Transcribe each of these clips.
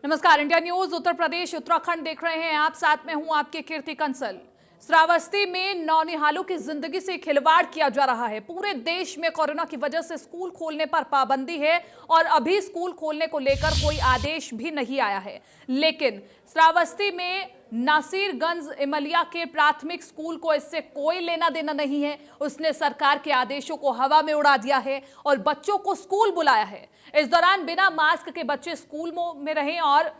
नमस्कार, India news Uttar Pradesh Uttarakhand देख रहे हैं आप। साथ में हूं आपके कीर्ति कंसल। श्रावस्ती में नौनिहालों की जिंदगी से खिलवाड़ किया जा रहा है। पूरे देश में कोरोना की वजह से स्कूल खोलने पर पाबंदी है और अभी स्कूल खोलने को लेकर कोई आदेश भी नहीं आया है। लेकिन श्रावस्ती में नासिरगंज इमलिया के प्राथमिक स्कूल को इससे कोई लेना देना नहीं है। उसने सरकार के आदेशों को हवा में उड़ा दिया है और बच्चों को स्कूल बुलाया है। इस दौरान बिना मास्क के बच्चे स्कूल में रहे और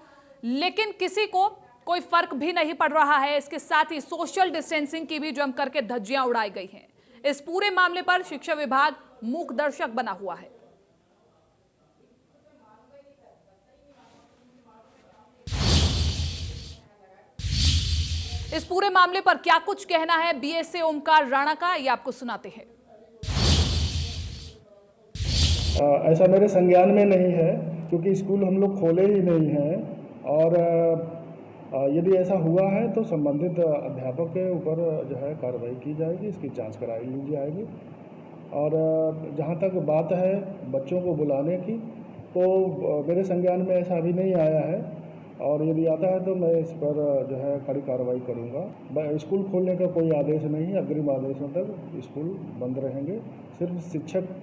लेकिन किसी को कोई फर्क भी नहीं पड़ रहा है। इसके साथ ही सोशल डिस्टेंसिंग की भी जम करके धज्जियां उड़ाई गई हैं। इस पूरे मामले पर शिक्षा विभाग मूक दर्शक बना हुआ है। इस पूरे मामले पर क्या कुछ कहना है बीएसए ओमकार राणा का, ये आपको सुनाते हैं। ऐसा मेरे संज्ञान में नहीं है क्योंकि स्कूल हम लोग खोले ही नहीं हैं और यदि ऐसा हुआ है तो संबंधित अध्यापक के ऊपर जो है कार्रवाई की जाएगी, इसकी जांच कराई ली जाएगी। और जहां तक बात है बच्चों को बुलाने की, तो मेरे संज्ञान में ऐसा अभी नहीं आया है और यदि आता है तो मैं इस पर जो है कड़ी कार्रवाई करूंगा। स्कूल खोलने का कोई आदेश नहीं है, अग्रिम आदेशों तक स्कूल बंद रहेंगे। सिर्फ शिक्षक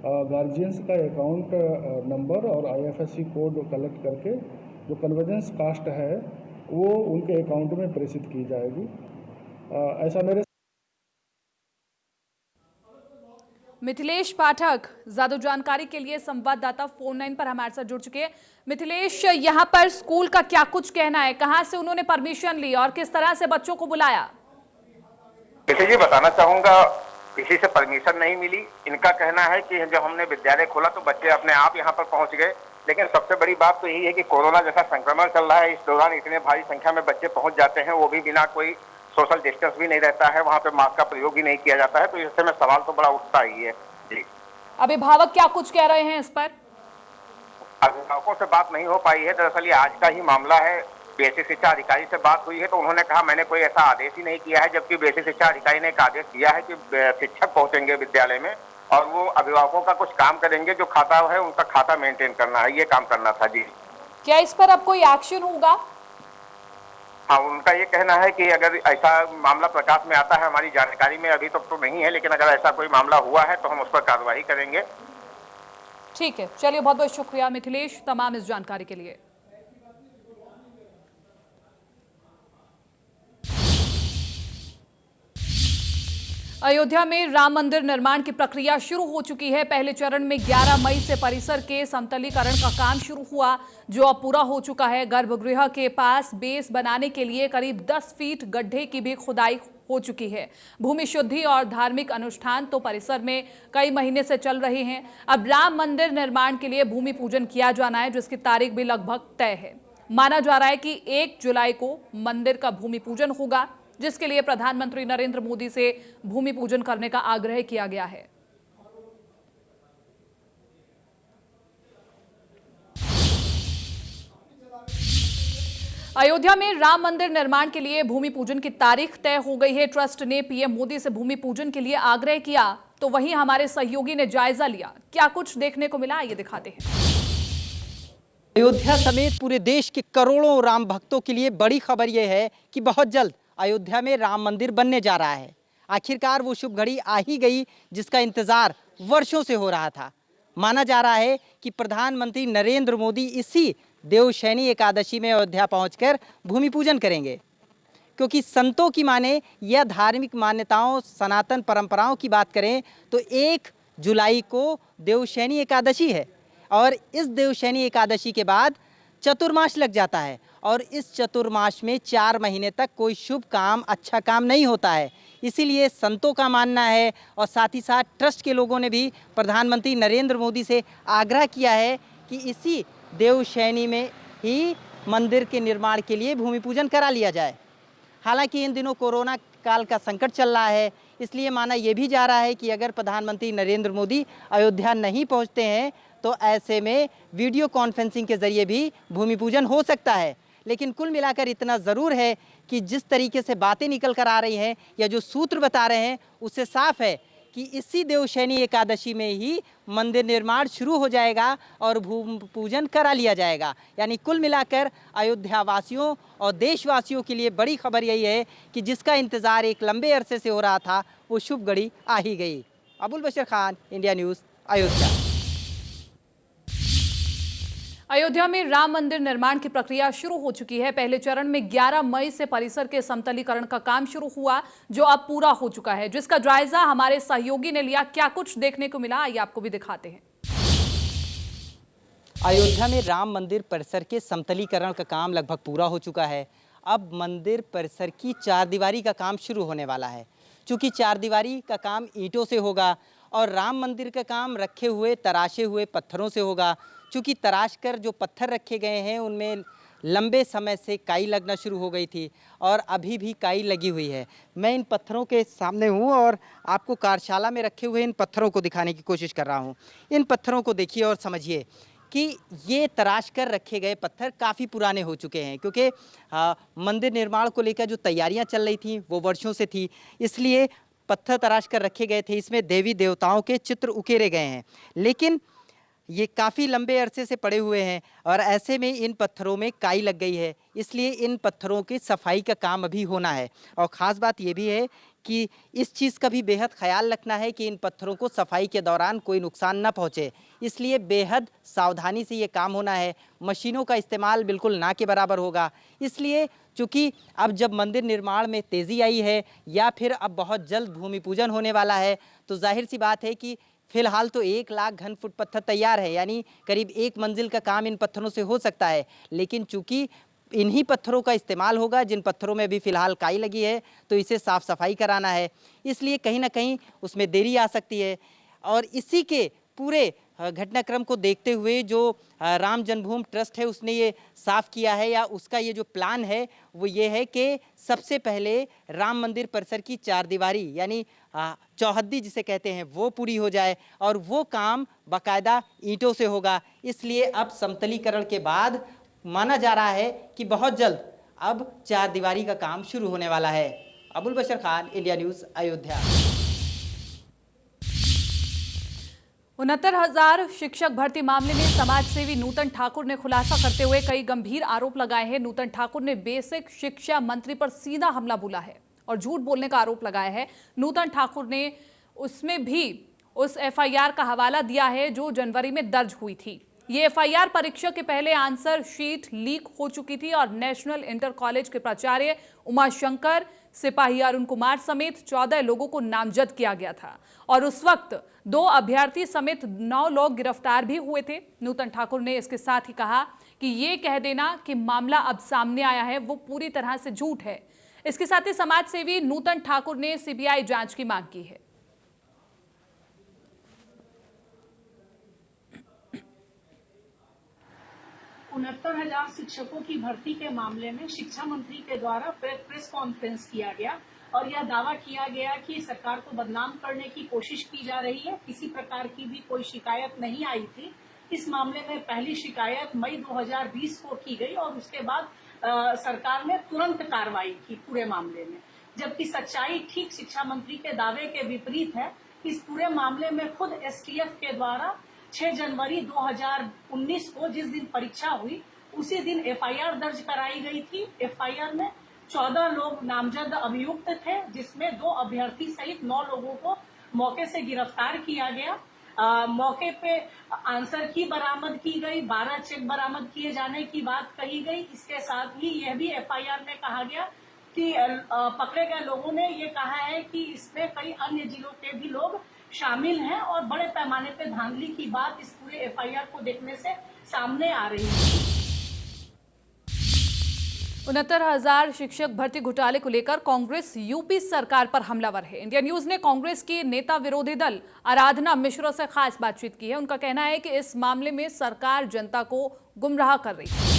गार्जियंस का अकाउंट नंबर और आईएफएससी कोड कलेक्ट करके जो कन्वर्जेंस कास्ट है वो उनके अकाउंट में प्रेषित की जाएगी। ऐसा मेरे मिथिलेश पाठक ज्यादा जानकारी के लिए संवाददाता फोन लाइन पर हमारे साथ जुड़ चुके हैं। मिथिलेश, यहाँ पर स्कूल का क्या कुछ कहना है, कहां से उन्होंने परमिशन ली और किस तरह से बच्चों को बुलाया? जी बताना चाहूंगा, किसी से परमिशन नहीं मिली। इनका कहना है कि जब हमने विद्यालय खोला तो बच्चे अपने आप यहाँ पर पहुंच गए। लेकिन सबसे बड़ी बात तो यही है कि कोरोना जैसा संक्रमण चल रहा है, इस दौरान इतने भारी संख्या में बच्चे पहुंच जाते हैं, वो भी बिना कोई सोशल डिस्टेंस भी नहीं रहता है, वहाँ पे मास्क का प्रयोग भी नहीं किया जाता है। तो इससे में सवाल तो बड़ा उठता ही है। जी, अभिभावक क्या कुछ कह रहे हैं इस पर? अभिभावकों से बात नहीं हो पाई है। दरअसल ये आज का ही मामला है। बेसिक शिक्षा अधिकारी से बात हुई है तो उन्होंने कहा मैंने कोई ऐसा आदेश ही नहीं किया है, जबकि बेसिक शिक्षा अधिकारी ने एक आदेश दिया है कि शिक्षक पहुंचेंगे विद्यालय में और वो अभिभावकों का कुछ काम करेंगे, जो खाता है उनका खाता मेंटेन करना है, ये काम करना था। जी, क्या इस पर अब कोई एक्शन होगा? हाँ, उनका ये कहना है कि अगर ऐसा मामला प्रकाश में आता है, हमारी जानकारी में अभी तक तो नहीं है, लेकिन अगर ऐसा कोई मामला हुआ है तो हम उस पर कार्रवाई करेंगे। ठीक है, चलिए, बहुत बहुत शुक्रिया मिथिलेश तमाम इस जानकारी के लिए। अयोध्या में राम मंदिर निर्माण की प्रक्रिया शुरू हो चुकी है। पहले चरण में 11 मई से परिसर के समतलीकरण का काम शुरू हुआ, जो अब पूरा हो चुका है। गर्भगृह के पास बेस बनाने के लिए करीब 10 फीट गड्ढे की भी खुदाई हो चुकी है। भूमि शुद्धि और धार्मिक अनुष्ठान तो परिसर में कई महीने से चल रहे हैं। अब राम मंदिर निर्माण के लिए भूमि पूजन किया जाना है, जिसकी तारीख भी लगभग तय है। माना जा रहा है कि 1 जुलाई को मंदिर का भूमि पूजन होगा, जिसके लिए प्रधानमंत्री नरेंद्र मोदी से भूमि पूजन करने का आग्रह किया गया है। अयोध्या में राम मंदिर निर्माण के लिए भूमि पूजन की तारीख तय हो गई है। ट्रस्ट ने पीएम मोदी से भूमि पूजन के लिए आग्रह किया, तो वहीं हमारे सहयोगी ने जायजा लिया। क्या कुछ देखने को मिला, ये दिखाते हैं। अयोध्या समेत पूरे देश के करोड़ों राम भक्तों के लिए बड़ी खबर यह है कि बहुत जल्द अयोध्या में राम मंदिर बनने जा रहा है। आखिरकार वो शुभ घड़ी आ ही गई जिसका इंतजार वर्षों से हो रहा था। माना जा रहा है कि प्रधानमंत्री नरेंद्र मोदी इसी देवशैनी एकादशी में अयोध्या पहुंचकर भूमि पूजन करेंगे, क्योंकि संतों की माने या धार्मिक मान्यताओं, सनातन परंपराओं की बात करें तो 1 जुलाई को देवशैनी एकादशी है और इस देवशैनी एकादशी के बाद चतुर्मास लग जाता है और इस चतुर्मास में 4 महीने तक कोई शुभ काम, अच्छा काम नहीं होता है। इसीलिए संतों का मानना है और साथ ही साथ ट्रस्ट के लोगों ने भी प्रधानमंत्री नरेंद्र मोदी से आग्रह किया है कि इसी देवशैनी में ही मंदिर के निर्माण के लिए भूमि पूजन करा लिया जाए। हालांकि इन दिनों कोरोना काल का संकट चल रहा है, इसलिए माना यह भी जा रहा है कि अगर प्रधानमंत्री नरेंद्र मोदी अयोध्या नहीं पहुंचते हैं तो ऐसे में वीडियो कॉन्फ्रेंसिंग के जरिए भी भूमि पूजन हो सकता है। लेकिन कुल मिलाकर इतना ज़रूर है कि जिस तरीके से बातें निकल कर आ रही हैं या जो सूत्र बता रहे हैं, उससे साफ है कि इसी देवशयनी एकादशी में ही मंदिर निर्माण शुरू हो जाएगा और भूमि पूजन करा लिया जाएगा। यानी कुल मिलाकर अयोध्या वासियों और देशवासियों के लिए बड़ी खबर यही है कि जिसका इंतज़ार एक लंबे अरसे से हो रहा था वो शुभ घड़ी आ ही गई। अबुल बशर खान, इंडिया न्यूज़, अयोध्या। अयोध्या में राम मंदिर निर्माण की प्रक्रिया शुरू हो चुकी है। पहले चरण में 11 मई से परिसर के समतलीकरण का काम शुरू हुआ, जो अब पूरा हो चुका है, जिसका जायजा हमारे सहयोगी ने लिया। क्या कुछ देखने को मिला, आइए आपको भी दिखाते हैं। अयोध्या में राम मंदिर परिसर के समतलीकरण का काम लगभग पूरा हो चुका है। अब मंदिर परिसर की चारदीवारी का काम शुरू होने वाला है। चूँकि चारदीवारी का काम ईंटों से होगा और राम मंदिर का काम रखे हुए तराशे हुए पत्थरों से होगा। चूँकि तराश कर जो पत्थर रखे गए हैं उनमें लंबे समय से काई लगना शुरू हो गई थी और अभी भी काई लगी हुई है। मैं इन पत्थरों के सामने हूँ और आपको कार्यशाला में रखे हुए इन पत्थरों को दिखाने की कोशिश कर रहा हूँ। इन पत्थरों को देखिए और समझिए कि ये तराश कर रखे गए पत्थर काफ़ी पुराने हो चुके हैं, क्योंकि मंदिर निर्माण को लेकर जो तैयारियां चल रही थी वो वर्षों से थी, इसलिए पत्थर तराश कर रखे गए थे। इसमें देवी देवताओं के चित्र उकेरे गए हैं, लेकिन ये काफ़ी लंबे अरसे से पड़े हुए हैं और ऐसे में इन पत्थरों में काई लग गई है, इसलिए इन पत्थरों की सफाई का काम अभी होना है। और ख़ास बात ये भी है कि इस चीज़ का भी बेहद ख्याल रखना है कि इन पत्थरों को सफाई के दौरान कोई नुकसान न पहुँचे, इसलिए बेहद सावधानी से ये काम होना है। मशीनों का इस्तेमाल बिल्कुल ना के बराबर होगा, इसलिए चूँकि अब जब मंदिर निर्माण में तेज़ी आई है या फिर अब बहुत जल्द भूमि पूजन होने वाला है, तो जाहिर सी बात है कि फिलहाल तो 1 लाख घन फुट पत्थर तैयार है, यानी करीब 1 मंजिल का काम इन पत्थरों से हो सकता है। लेकिन चूंकि इन्हीं पत्थरों का इस्तेमाल होगा जिन पत्थरों में भी फिलहाल काई लगी है, तो इसे साफ सफाई कराना है, इसलिए कहीं ना कहीं उसमें देरी आ सकती है। और इसी के पूरे घटनाक्रम को देखते हुए जो राम जन्मभूमि ट्रस्ट है उसने ये साफ किया है, या उसका ये जो प्लान है वो ये है कि सबसे पहले राम मंदिर परिसर की चारदीवारी यानी चौहद्दी जिसे कहते हैं वो पूरी हो जाए, और वो काम बाकायदा ईंटों से होगा। इसलिए अब समतलीकरण के बाद माना जा रहा है कि बहुत जल्द अब चारदीवारी का काम शुरू होने वाला है। अबुल बशर खान, इंडिया न्यूज़, अयोध्या। 69,000 शिक्षक भर्ती मामले में समाजसेवी नूतन ठाकुर ने खुलासा करते हुए कई गंभीर आरोप लगाए हैं। नूतन ठाकुर ने बेसिक शिक्षा मंत्री पर सीधा हमला बोला है और झूठ बोलने का आरोप लगाया है। नूतन ठाकुर ने उसमें भी उस एफआईआर का हवाला दिया है जो जनवरी में दर्ज हुई थी। ये एफआईआर परीक्षा के पहले आंसर शीट लीक हो चुकी थी और नेशनल इंटर कॉलेज के प्राचार्य उमाशंकर, सिपाही अरुण कुमार समेत 14 लोगों को नामजद किया गया था और उस वक्त 2 अभ्यर्थी समेत 9 लोग गिरफ्तार भी हुए थे। नूतन ठाकुर ने इसके साथ ही कहा कि ये कह देना कि मामला अब सामने आया है वो पूरी तरह से झूठ है। इसके साथ ही समाज सेवी नूतन ठाकुर ने सीबीआई जांच की मांग की है। 69,000 शिक्षकों की भर्ती के मामले में शिक्षा मंत्री के द्वारा प्रेस कॉन्फ्रेंस किया गया और यह दावा किया गया कि सरकार को बदनाम करने की कोशिश की जा रही है। किसी प्रकार की भी कोई शिकायत नहीं आई थी। इस मामले में पहली शिकायत मई 2020 को की गई और उसके बाद सरकार ने तुरंत कार्रवाई की पूरे मामले में, जबकि सच्चाई ठीक शिक्षा मंत्री के दावे के विपरीत है। इस पूरे मामले में खुद एसटीएफ के द्वारा 6 जनवरी 2019 को जिस दिन परीक्षा हुई उसी दिन एफआईआर दर्ज कराई गई थी। एफआईआर में 14 लोग नामजद अभियुक्त थे, जिसमें 2 अभ्यर्थी सहित 9 लोगों को मौके से गिरफ्तार किया गया। मौके पे आंसर की बरामद की गई, 12 चेक बरामद किए जाने की बात कही गई। इसके साथ ही यह भी एफआईआर में कहा गया कि पकड़े गए लोगों ने ये कहा है कि इसमें कई अन्य जिलों के भी लोग शामिल हैं और बड़े पैमाने पे धांधली की बात इस पूरे एफआईआर को देखने से सामने आ रही है। 69,000 शिक्षक भर्ती घोटाले को लेकर कांग्रेस यूपी सरकार पर हमलावर है। इंडिया न्यूज ने कांग्रेस की नेता विरोधी दल आराधना मिश्रा से खास बातचीत की है। उनका कहना है कि इस मामले में सरकार जनता को गुमराह कर रही है।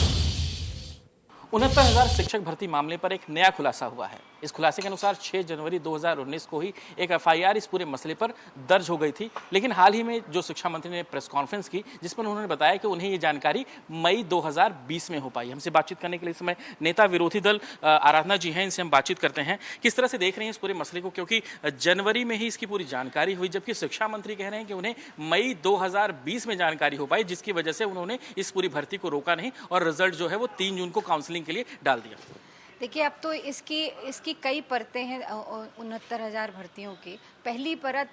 69,000 शिक्षक भर्ती मामले पर एक नया खुलासा हुआ है। इस खुलासे के अनुसार 6 जनवरी 2019 को ही एक एफआईआर इस पूरे मसले पर दर्ज हो गई थी, लेकिन हाल ही में जो शिक्षा मंत्री ने प्रेस कॉन्फ्रेंस की जिस पर उन्होंने बताया कि उन्हें ये जानकारी मई 2020 में हो पाई। हमसे बातचीत करने के लिए इस समय नेता विरोधी दल आराधना जी हैं, इनसे हम बातचीत करते हैं। किस तरह से देख रहे हैं इस पूरे मसले को, क्योंकि जनवरी में ही इसकी पूरी जानकारी हुई, जबकि शिक्षा मंत्री कह रहे हैं कि उन्हें मई 2020 में जानकारी हो पाई, जिसकी वजह से उन्होंने इस पूरी भर्ती को रोका नहीं और रिजल्ट जो है वो 3 जून को काउंसलिंग के लिए डाल दिया। देखिए, अब तो इसकी कई परतें हैं 69,000 भर्तियों की। पहली परत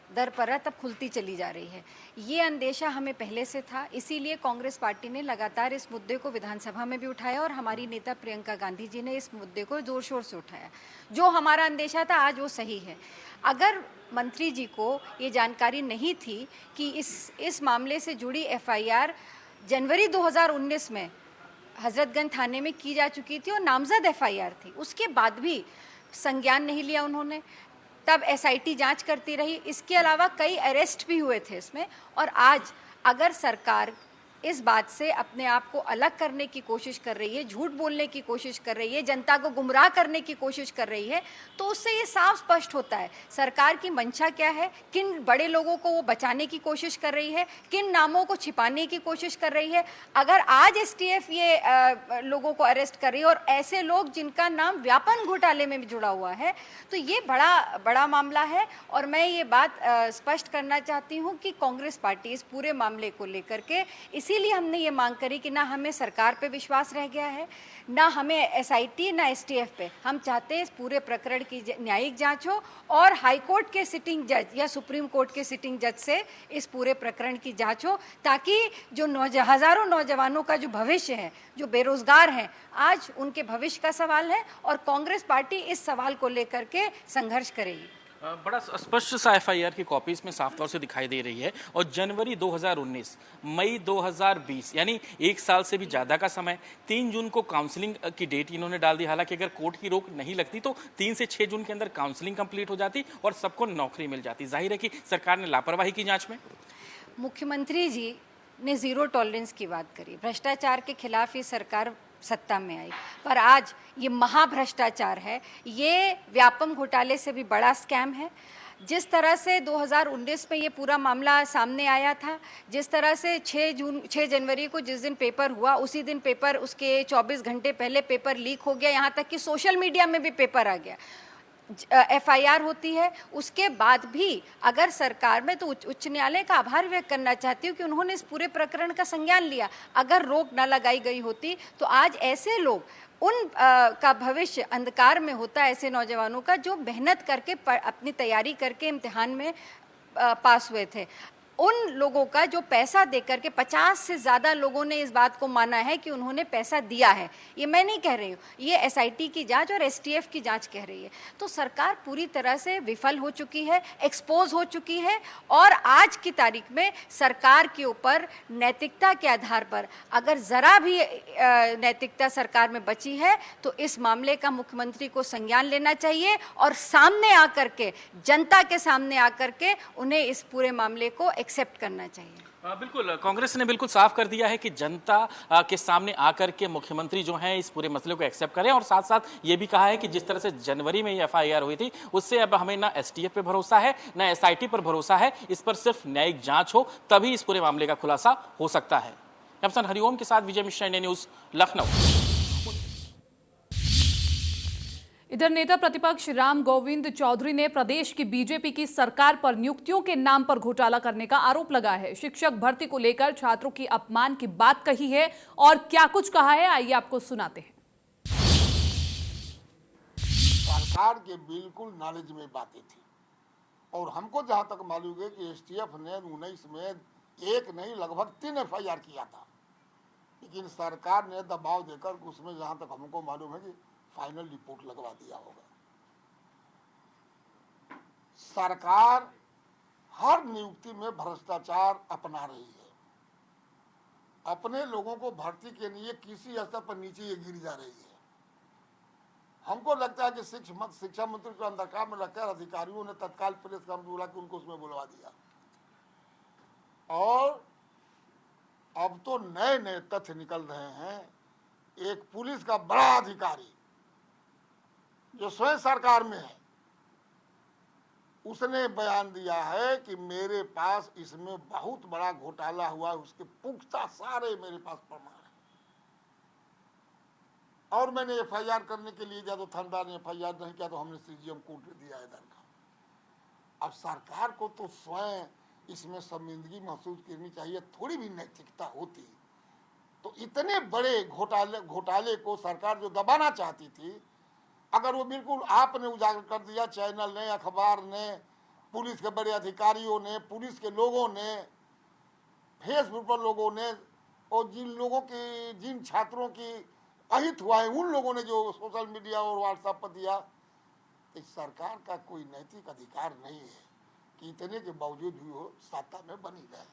दर परत अब खुलती चली जा रही है। ये अंदेशा हमें पहले से था, इसीलिए कांग्रेस पार्टी ने लगातार इस मुद्दे को विधानसभा में भी उठाया और हमारी नेता प्रियंका गांधी जी ने इस मुद्दे को जोर शोर से उठाया। जो हमारा अंदेशा था आज वो सही है। अगर मंत्री जी को ये जानकारी नहीं थी कि इस मामले से जुड़ी एफआईआर जनवरी 2019 में हजरतगंज थाने में की जा चुकी थी और नामजद एफआईआर थी, उसके बाद भी संज्ञान नहीं लिया उन्होंने, तब एसआईटी जांच करती रही। इसके अलावा कई अरेस्ट भी हुए थे इसमें। और आज अगर सरकार इस बात से अपने आप को अलग करने की कोशिश कर रही है, झूठ बोलने की कोशिश कर रही है, जनता को गुमराह करने की कोशिश कर रही है, तो उससे ये साफ स्पष्ट होता है सरकार की मंशा क्या है, किन बड़े लोगों को वो बचाने की कोशिश कर रही है, किन नामों को छिपाने की कोशिश कर रही है। अगर आज एसटीएफ ये लोगों को अरेस्ट कर रही है और ऐसे लोग जिनका नाम व्यापम घोटाले में भी जुड़ा हुआ है, तो ये बड़ा मामला है। और मैं ये बात स्पष्ट करना चाहती हूँ कि कांग्रेस पार्टी इस पूरे मामले को लेकर के इसीलिए हमने ये मांग करी कि ना हमें सरकार पे विश्वास रह गया है, ना हमें एसआईटी, ना एसटीएफ पे। हम चाहते हैं इस पूरे प्रकरण की न्यायिक जांच हो और हाई कोर्ट के सिटिंग जज या सुप्रीम कोर्ट के सिटिंग जज से इस पूरे प्रकरण की जांच हो, ताकि जो हज़ारों नौजवानों का जो भविष्य है, जो बेरोजगार हैं, आज उनके भविष्य का सवाल है और कांग्रेस पार्टी इस सवाल को लेकर के संघर्ष करेगी। बड़ा स्पष्ट सा एफआईआर की कॉपी इसमें साफ तौर से दिखाई दे रही है और जनवरी 2019, मई 2020 यानी 1 साल से भी ज़्यादा का समय, 3 जून को काउंसलिंग की डेट इन्होंने डाल दी। हालांकि अगर कोर्ट की रोक नहीं लगती तो 3 से 6 जून के अंदर काउंसलिंग कंप्लीट हो जाती और सबको नौकरी मिल जाती। जाहिर है कि सरकार ने लापरवाही की जाँच में। मुख्यमंत्री जी ने जीरो टॉलरेंस की बात करी, भ्रष्टाचार के खिलाफ ये सरकार सत्ता में आई, पर आज ये महाभ्रष्टाचार है, ये व्यापम घोटाले से भी बड़ा स्कैम है। जिस तरह से 2019 में ये पूरा मामला सामने आया था, जिस तरह से 6 जनवरी को जिस दिन पेपर हुआ, उसी दिन पेपर, उसके 24 घंटे पहले पेपर लीक हो गया, यहाँ तक कि सोशल मीडिया में भी पेपर आ गया, एफआईआर होती है। उसके बाद भी अगर सरकार में, तो उच्च न्यायालय का आभार व्यक्त करना चाहती हूँ कि उन्होंने इस पूरे प्रकरण का संज्ञान लिया। अगर रोक न लगाई गई होती तो आज ऐसे लोग, उन का भविष्य अंधकार में होता, ऐसे नौजवानों का जो मेहनत करके अपनी तैयारी करके इम्तिहान में पास हुए थे, उन लोगों का जो पैसा देकर के 50 से ज़्यादा लोगों ने इस बात को माना है कि उन्होंने पैसा दिया है। ये मैं नहीं कह रही हूँ, ये एसआईटी की जांच और एसटीएफ की जांच कह रही है। तो सरकार पूरी तरह से विफल हो चुकी है, एक्सपोज हो चुकी है और आज की तारीख में सरकार के ऊपर नैतिकता के आधार पर अगर ज़रा भी नैतिकता सरकार में बची है तो इस मामले का मुख्यमंत्री को संज्ञान लेना चाहिए और सामने आकर के, जनता के सामने आकर के उन्हें इस पूरे मामले को एक्सेप्ट करना चाहिए। बिल्कुल, कांग्रेस ने बिल्कुल साफ कर दिया है कि जनता के सामने आकर के मुख्यमंत्री जो हैं इस पूरे मसले को एक्सेप्ट करें और साथ साथ ये भी कहा है कि जिस तरह से जनवरी में ये एफआईआर हुई थी, उससे अब हमें ना एसटीएफ पे भरोसा है ना एसआईटी पर भरोसा है। इस पर सिर्फ न्यायिक जांच हो तभी इस पूरे मामले का खुलासा हो सकता है। कैप्टन हरिओम के साथ विजय मिश्रा, इंडिया न्यूज, लखनऊ। इधर नेता प्रतिपक्ष राम गोविंद चौधरी ने प्रदेश की बीजेपी की सरकार पर नियुक्तियों के नाम पर घोटाला करने का आरोप लगाया है। शिक्षक भर्ती को लेकर छात्रों की अपमान की बात कही है और क्या कुछ कहा है, आइए आपको सुनाते हैं। सरकार के बिल्कुल नॉलेज में बातें थी और हमको जहां तक मालूम है कि एसटीएफ ने 19 में एक नहीं लगभग 3 एफआईआर किया था, लेकिन सरकार ने दबाव देकर उसमें जहां तक हमको मालूम है कि फाइनल रिपोर्ट लगवा दिया होगा। सरकार हर नियुक्ति में भ्रष्टाचार अपना रही है, अपने लोगों को भर्ती के लिए किसी स्तर पर नीचे ये गिर जा रही है। हमको लगता है कि शिक्षा मंत्री को अंधकार में रखकर अधिकारियों ने तत्काल प्रेस कॉन्फ्रेंस बुला के उनको उसमें बुलवा दिया और अब तो नए नए तथ्य निकल रहे हैं एक पुलिस का बड़ा अधिकारी जो स्वयं सरकार में है, उसने बयान दिया है कि मेरे पास इसमें बहुत बड़ा घोटाला हुआ है, उसके पुख्ता सारे मेरे पास प्रमाण है। और मैंने एफआईआर करने के लिए दिया तो थानेदार ने एफआईआर नहीं किया तो हमने सीजीएम कोर्ट में दिया है दरखास्त। अब सरकार को तो स्वयं इसमें शर्मिंदगी महसूस करनी चाहिए। थोड़ी भी नैतिकता होती तो इतने बड़े घोटाले को सरकार जो दबाना चाहती थी, अगर वो बिल्कुल आपने उजागर कर दिया, चैनल ने, अखबार ने, पुलिस के बड़े अधिकारियों ने, पुलिस के लोगों ने, फेसबुक पर लोगों ने, और जिन छात्रों की अहित हुआ है उन लोगों ने जो सोशल मीडिया और व्हाट्सएप पर दिया, तो सरकार का कोई नैतिक अधिकार नहीं है कि इतने के बावजूद भी वो सत्ता में बनी रहे।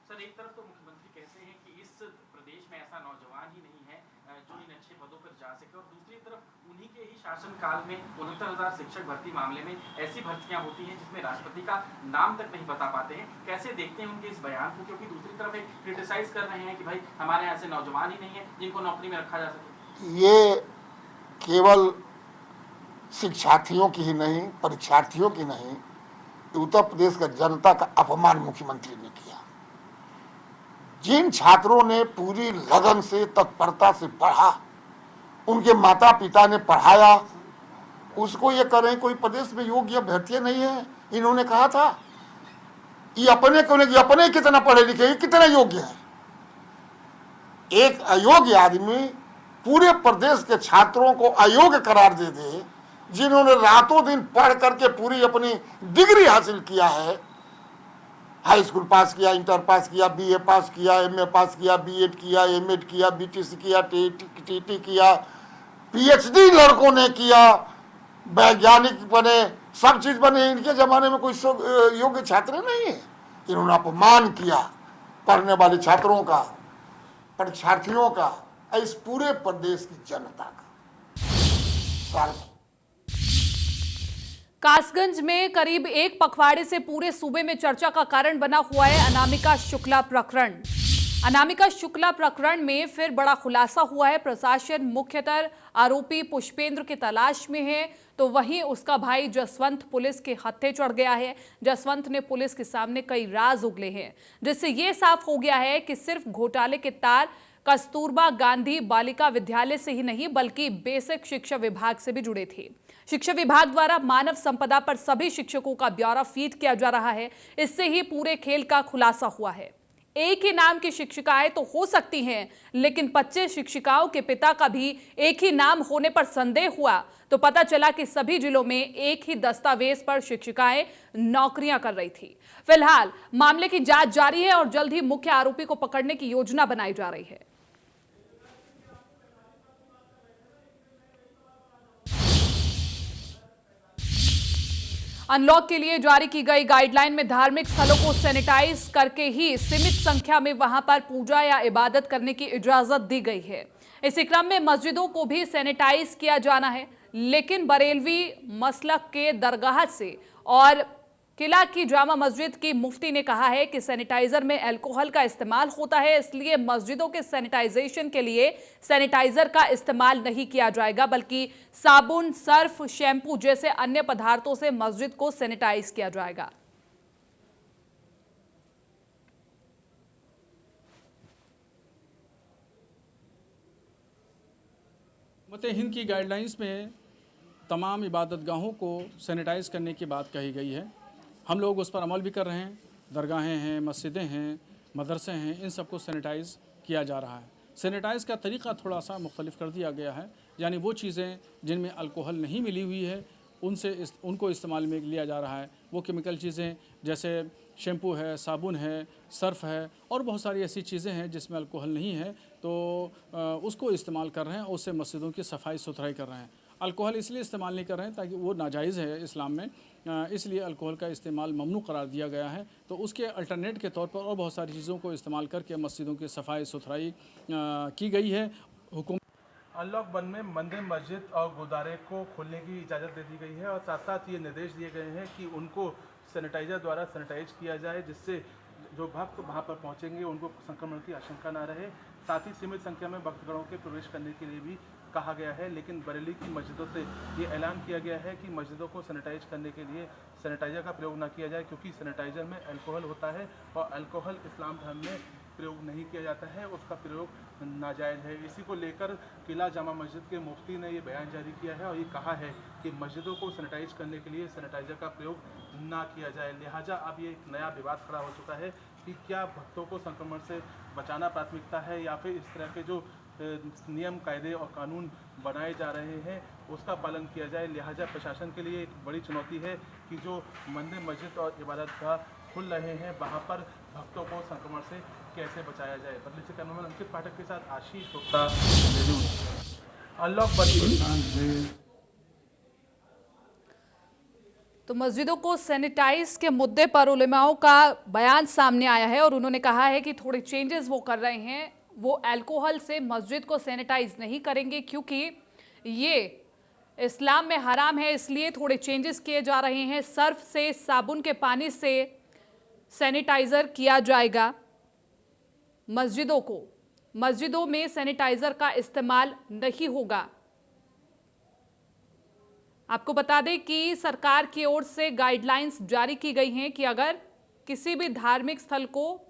सर, एक तरफ तो मुख्यमंत्री कहते हैं कि इस प्रदेश में ऐसा नौजवान ही नहीं है जो इन अच्छे पदों पर जा सके, और दूसरी तरफ उन्हीं के ही शासनकाल में 69,000 शिक्षक भर्ती मामले में ऐसी भर्तियां होती हैं जिसमें राष्ट्रपति का नाम तक नहीं बता पाते हैं। कैसे देखते हैं उनके इस बयान को, क्योंकि दूसरी तरफ एक क्रिटिसाइज कर रहे हैं कि भाई हमारे यहाँ ऐसे नौजवान ही नहीं है जिनको नौकरी में रखा जा सके। ये केवल शिक्षार्थियों की ही नहीं, परीक्षार्थियों की नहीं, उत्तर प्रदेश का जनता का अपमान मुख्यमंत्री ने किया। जिन छात्रों ने पूरी लगन से, तत्परता से पढ़ा, उनके माता पिता ने पढ़ाया, उसको ये करें कोई प्रदेश में योग्य अभ्यर्थी नहीं है। इन्होंने कहा था ये अपने को नहीं, अपने कितना पढ़े लिखे, ये कितना योग्य है। एक अयोग्य आदमी पूरे प्रदेश के छात्रों को अयोग्य करार दे दे, जिन्होंने रातों दिन पढ़ करके पूरी अपनी डिग्री हासिल किया है, हाई स्कूल पास किया, इंटर पास किया, बीए पास किया, एमए पास किया, बीएड किया, एमएड किया, बीटीसी किया, टीटी किया, पीएचडी लड़कों ने किया, वैज्ञानिक बने, सब चीज बने। इनके जमाने में कोई योग्य छात्र नहीं है। इन्होंने अपमान किया पढ़ने वाले छात्रों का, परीक्षार्थियों का, इस पूरे प्रदेश की जनता का। कासगंज में करीब एक पखवाड़े से पूरे सूबे में चर्चा का कारण बना हुआ है अनामिका शुक्ला प्रकरण। अनामिका शुक्ला प्रकरण में फिर बड़ा खुलासा हुआ है। प्रशासन मुख्यतः आरोपी पुष्पेंद्र की तलाश में है, तो वहीं उसका भाई जसवंत पुलिस के हत्थे चढ़ गया है। जसवंत ने पुलिस के सामने कई राज उगले हैं, जिससे यह साफ हो गया है कि सिर्फ घोटाले के तार कस्तूरबा गांधी बालिका विद्यालय से ही नहीं बल्कि बेसिक शिक्षा विभाग से भी जुड़े थे। शिक्षा विभाग द्वारा मानव संपदा पर सभी शिक्षकों का ब्यौरा फीड किया जा रहा है। इससे ही पूरे खेल का खुलासा हुआ है। एक ही नाम की शिक्षिकाएं तो हो सकती हैं, लेकिन 25 शिक्षिकाओं के पिता का भी एक ही नाम होने पर संदेह हुआ तो पता चला कि सभी जिलों में एक ही दस्तावेज पर शिक्षिकाएं नौकरियां कर रही थी। फिलहाल मामले की जांच जारी है और जल्द ही मुख्य आरोपी को पकड़ने की योजना बनाई जा रही है। अनलॉक के लिए जारी की गई गाइडलाइन में धार्मिक स्थलों को सैनिटाइज करके ही सीमित संख्या में वहां पर पूजा या इबादत करने की इजाजत दी गई है। इसी क्रम में मस्जिदों को भी सैनिटाइज किया जाना है, लेकिन बरेलवी मसलक के दरगाह से और किला की जामा मस्जिद की मुफ्ती ने कहा है कि सैनिटाइजर में अल्कोहल का इस्तेमाल होता है, इसलिए मस्जिदों के सैनिटाइजेशन के लिए सैनिटाइजर का इस्तेमाल नहीं किया जाएगा, बल्कि साबुन, सर्फ, शैम्पू जैसे अन्य पदार्थों से मस्जिद को सैनिटाइज किया जाएगा। हिंद की गाइडलाइंस में तमाम इबादतगाहों को सैनिटाइज करने की बात कही गई है। हम लोग उस पर अमल भी कर रहे हैं। दरगाहें हैं, मस्जिदें हैं, मदरसे हैं, इन सबको सैनिटाइज़ किया जा रहा है। सैनिटाइज़ का तरीक़ा थोड़ा सा मुख्तलिफ कर दिया गया है, यानी वो चीज़ें जिनमें अल्कोहल नहीं मिली हुई है उनको इस्तेमाल में लिया जा रहा है। वो केमिकल चीज़ें जैसे शैम्पू है, साबुन है, सर्फ़ है और बहुत सारी ऐसी चीज़ें हैं जिसमें अल्कोहल नहीं है, तो उसको इस्तेमाल कर रहे हैं। उससे मस्जिदों की सफाई सुथराई कर रहे हैं। अल्कोहल इसलिए इस्तेमाल नहीं कर रहे हैं ताकि वो नाजायज़ है इस्लाम में, इसलिए अल्कोहल का इस्तेमाल ममनू करार दिया गया है। तो उसके अल्टरनेट के तौर पर और बहुत सारी चीज़ों को इस्तेमाल करके मस्जिदों की सफाई सुथराई की गई है। हुकूमत अनलॉक 1 में मंदिर, मस्जिद और गुरुद्वारे को खोलने की इजाज़त दे दी गई है और साथ साथ ये निर्देश दिए गए हैं कि उनको सैनिटाइज़र द्वारा सैनिटाइज किया जाए, जिससे जो भक्त वहां पर पहुंचेंगे उनको संक्रमण की आशंका न रहे। साथ ही सीमित संख्या में भक्तगणों के प्रवेश करने के लिए भी कहा गया है। लेकिन बरेली की मस्जिदों से ये ऐलान किया गया है कि मस्जिदों को सैनिटाइज करने के लिए सैनिटाइजर का प्रयोग न किया जाए, क्योंकि सैनिटाइजर में अल्कोहल होता है और अल्कोहल इस्लाम धर्म में प्रयोग नहीं किया जाता है, उसका प्रयोग नाजायज़ है। इसी को लेकर किला जामा मस्जिद के मुफ्ती ने ये बयान जारी किया है और ये कहा है कि मस्जिदों को सैनिटाइज करने के लिए सैनिटाइजर का प्रयोग ना किया जाए। लिहाजा अब ये एक नया विवाद खड़ा हो चुका है कि क्या भक्तों को संक्रमण से बचाना प्राथमिकता है या फिर इस तरह के जो नियम कायदे और कानून बनाए जा रहे हैं उसका पालन किया जाए। लिहाजा प्रशासन के लिए एक बड़ी चुनौती है कि जो मंदिर मस्जिद और इबादतगाह खुल रहे हैं वहाँ पर भक्तों को संक्रमण से कैसे बचाया जाए। बदली से कैमरामैन अंकित पाठक के साथ आशीष गुप्ता, अनलॉक बरेली। तो मस्जिदों को सैनिटाइज के मुद्दे पर उलेमाओं का बयान सामने आया है और उन्होंने कहा है कि थोड़े चेंजेस वो कर रहे हैं। वो अल्कोहल से मस्जिद को सैनिटाइज नहीं करेंगे क्योंकि ये इस्लाम में हराम है, इसलिए थोड़े चेंजेस किए जा रहे हैं। सर्फ से, साबुन के पानी से सैनिटाइजर किया जाएगा। मस्जिदों में सैनिटाइजर का इस्तेमाल नहीं होगा। आपको बता दें कि सरकार की ओर से गाइडलाइंस जारी की गई हैं कि अगर किसी भी धार्मिक स्थल को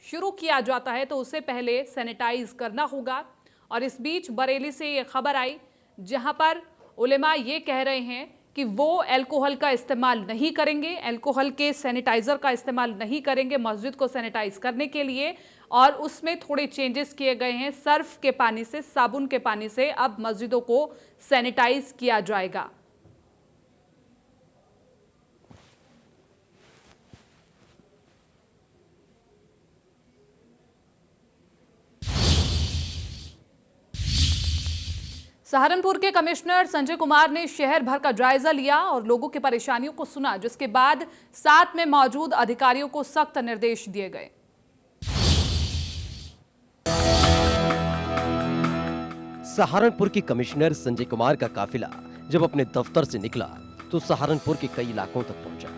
शुरू किया जाता है तो उसे पहले सैनिटाइज करना होगा। और इस बीच बरेली से ये खबर आई जहां पर उलेमा ये कह रहे हैं कि वो अल्कोहल का इस्तेमाल नहीं करेंगे, अल्कोहल के सैनिटाइजर का इस्तेमाल नहीं करेंगे मस्जिद को सैनिटाइज करने के लिए। और उसमें थोड़े चेंजेस किए गए हैं। सर्फ के पानी से, साबुन के पानी से अब मस्जिदों को सैनिटाइज किया जाएगा। सहारनपुर के कमिश्नर संजय कुमार ने शहर भर का जायजा लिया और लोगों की परेशानियों को सुना, जिसके बाद साथ में मौजूद अधिकारियों को सख्त निर्देश दिए गए। सहारनपुर के कमिश्नर संजय कुमार का काफिला जब अपने दफ्तर से निकला तो सहारनपुर के कई इलाकों तक पहुंचा।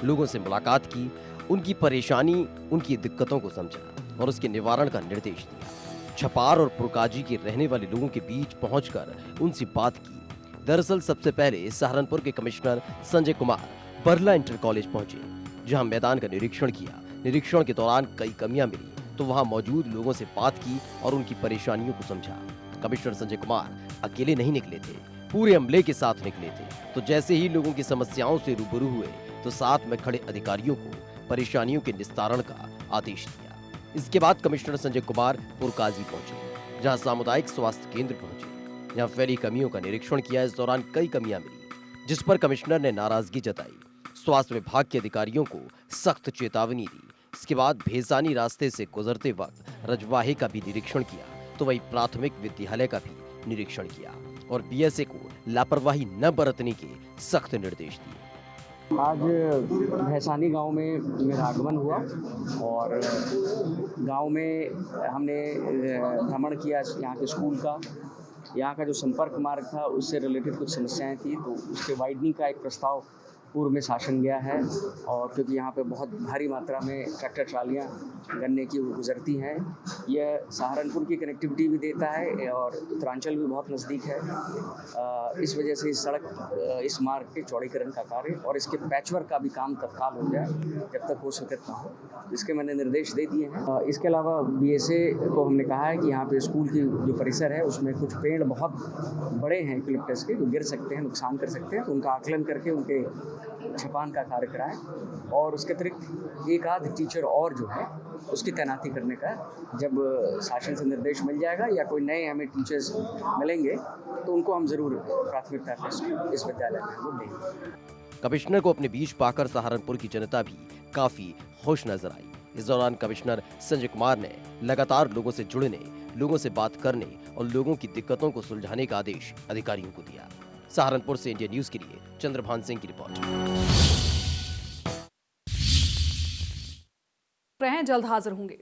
लोगों से मुलाकात की, उनकी परेशानी, उनकी दिक्कतों को समझा और उसके निवारण का निर्देश दिया। छपार और पुरकाजी के रहने वाले लोगों के बीच पहुंचकर उनसे बात की। दरअसल सबसे पहले सहारनपुर के commissioner Sanjay Kumar Barla inter college पहुंचे, जहां मैदान का निरीक्षण किया। निरीक्षण के दौरान कई कमियां मिली तो वहां मौजूद लोगों से बात की और उनकी परेशानियों को समझा। कमिश्नर संजय कुमार अकेले नहीं निकले थे, पूरे अमले के साथ निकले थे। तो जैसे ही लोगों की समस्याओं से रूबरू हुए तो साथ में खड़े अधिकारियों को परेशानियों के निस्तारण का आदेश दिया। इसके बाद कमिश्नर संजय कुमार पुरकाजी पहुंचे, जहां सामुदायिक स्वास्थ्य केंद्र पहुंचे, जहां फैली कमियों का निरीक्षण किया। इस दौरान कई कमियां मिली, जिस पर कमिश्नर ने नाराजगी जताई। स्वास्थ्य विभाग के अधिकारियों को सख्त चेतावनी दी। इसके बाद भेसानी रास्ते से गुजरते वक्त रजवाहे का भी निरीक्षण किया, तो वही प्राथमिक विद्यालय का भी निरीक्षण किया और बीएसए को लापरवाही न बरतने के सख्त निर्देश दिए। आज भैसानी गांव में मेरा आगमन हुआ और गांव में हमने भ्रमण किया यहाँ के स्कूल का। यहाँ का जो संपर्क मार्ग था उससे रिलेटेड कुछ समस्याएं थी, तो उसके वाइडनिंग का एक प्रस्ताव पूर्व में शासन गया है। और क्योंकि यहाँ पे बहुत भारी मात्रा में ट्रैक्टर ट्रालियाँ गन्ने की गुजरती हैं, यह सहारनपुर की कनेक्टिविटी भी देता है और उत्तरांचल भी बहुत नज़दीक है। इस वजह से इस सड़क, इस मार्ग के चौड़ीकरण का कार्य और इसके पैचवर्क का भी काम तत्काल हो जाए, जब तक हो सके ना हो, इसके मैंने निर्देश दे दिए हैं। इसके अलावा बीएसए को हमने कहा है कि यहाँ पे स्कूल की जो परिसर है उसमें कुछ पेड़ बहुत बड़े हैं यूकलिप्टस के, जो गिर सकते हैं, नुकसान कर सकते हैं, तो उनका आकलन करके उनके छपान का कार्य कराएं। और उसके अतिरिक्त एक आध टीचर और जो है उसकी तैनाती करने का जब शासन से निर्देश मिल जाएगा या कोई नए हमें टीचर्स मिलेंगे तो उनको हम जरूर प्राथमिकता के इस विद्यालय में वो देंगे। कमिश्नर को अपने बीच पाकर सहारनपुर की जनता भी काफी खुश नजर आई। इस दौरान कमिश्नर संजय कुमार ने लगातार लोगों से जुड़ने, लोगों से बात करने और लोगों की दिक्कतों को सुलझाने का आदेश अधिकारियों को दिया। सहारनपुर से इंडिया न्यूज के लिए चंद्रभान सिंह की रिपोर्ट। जल्द हाजिर होंगे।